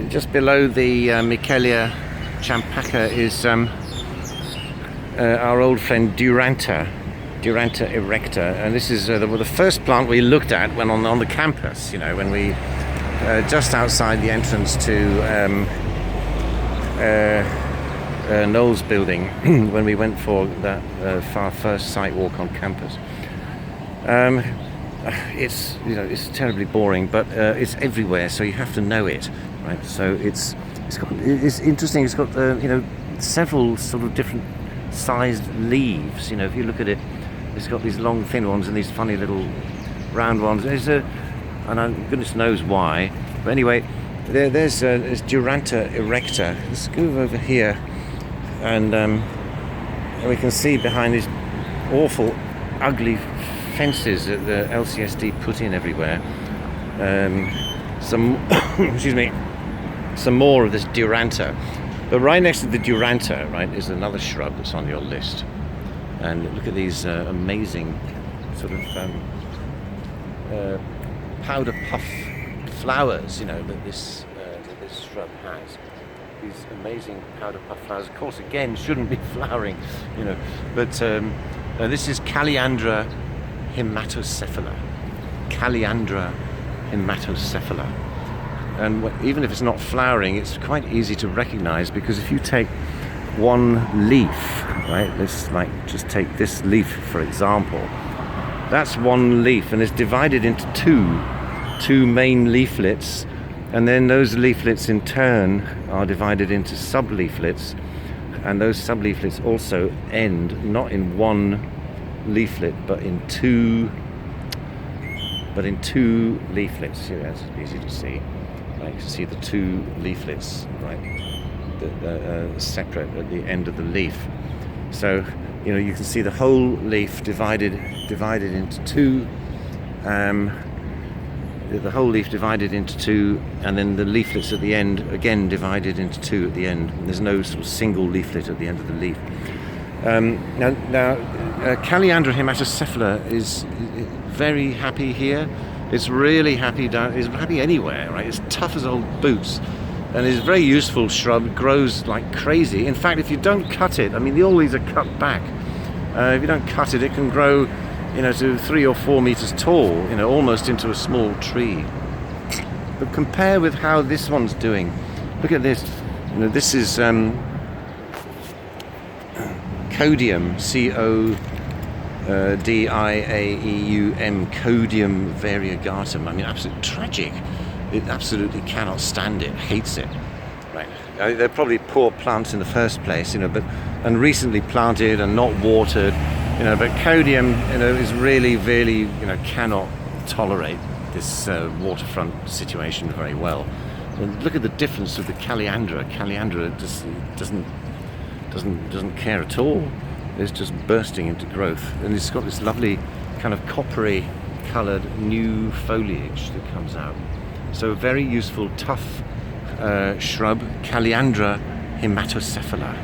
just below the Michelia champaca is our old friend Duranta erecta, and this is the first plant we looked at when on the campus. You know, when we just outside the entrance to Knowles building when we went for that our first site walk on campus. It's terribly boring, but it's everywhere, so you have to know it, right? So it's interesting. It's got several sort of different sized leaves. You know, if you look at it, it's got these long thin ones and these funny little round ones. And goodness knows why, but anyway, there's Duranta erecta. Let's go over here, and we can see behind these awful, ugly fences that the LCSD put in everywhere. Some some more of this Duranta. But right next to the Duranta, right, is another shrub that's on your list. And look at these amazing sort of powder puff flowers, you know, that this shrub has. These amazing powder puff flowers. Of course, again, shouldn't be flowering, you know. But this is Calliandra haematocephala. Calliandra haematocephala. And even if it's not flowering, it's quite easy to recognize, because if you take one leaf, right, let's just take this leaf for example, that's one leaf, and it's divided into two main leaflets, and then those leaflets in turn are divided into sub-leaflets, and those sub-leaflets also end not in one leaflet but in two leaflets. Here, that's easy to see. You can see the two leaflets, right, separate at the end of the leaf. So, you know, you can see the whole leaf divided into two. The whole leaf divided into two, and then the leaflets at the end again divided into two at the end. And there's no sort of single leaflet at the end of the leaf. Now, Calliandra haematocephala is very happy here. It's really happy it's happy anywhere, right? It's tough as old boots, and it's a very useful shrub. It grows like crazy. In fact, if you don't cut it, I mean, all these are cut back. If you don't cut it, it can grow, you know, to 3 or 4 meters tall, you know, almost into a small tree. But compare with how this one's doing. Look at this. You know, this is Codium, Codiaeum, Codium variegatum. I mean, absolutely tragic. It absolutely cannot stand it, hates it. Right? They're probably poor plants in the first place, you know, and recently planted and not watered, you know. But Codium, you know, is really, you know, cannot tolerate this waterfront situation very well. And look at the difference with the Calliandra. Calliandra just doesn't care at all. It's just bursting into growth, and it's got this lovely kind of coppery coloured new foliage that comes out. So a very useful, tough shrub, Calliandra haematocephala.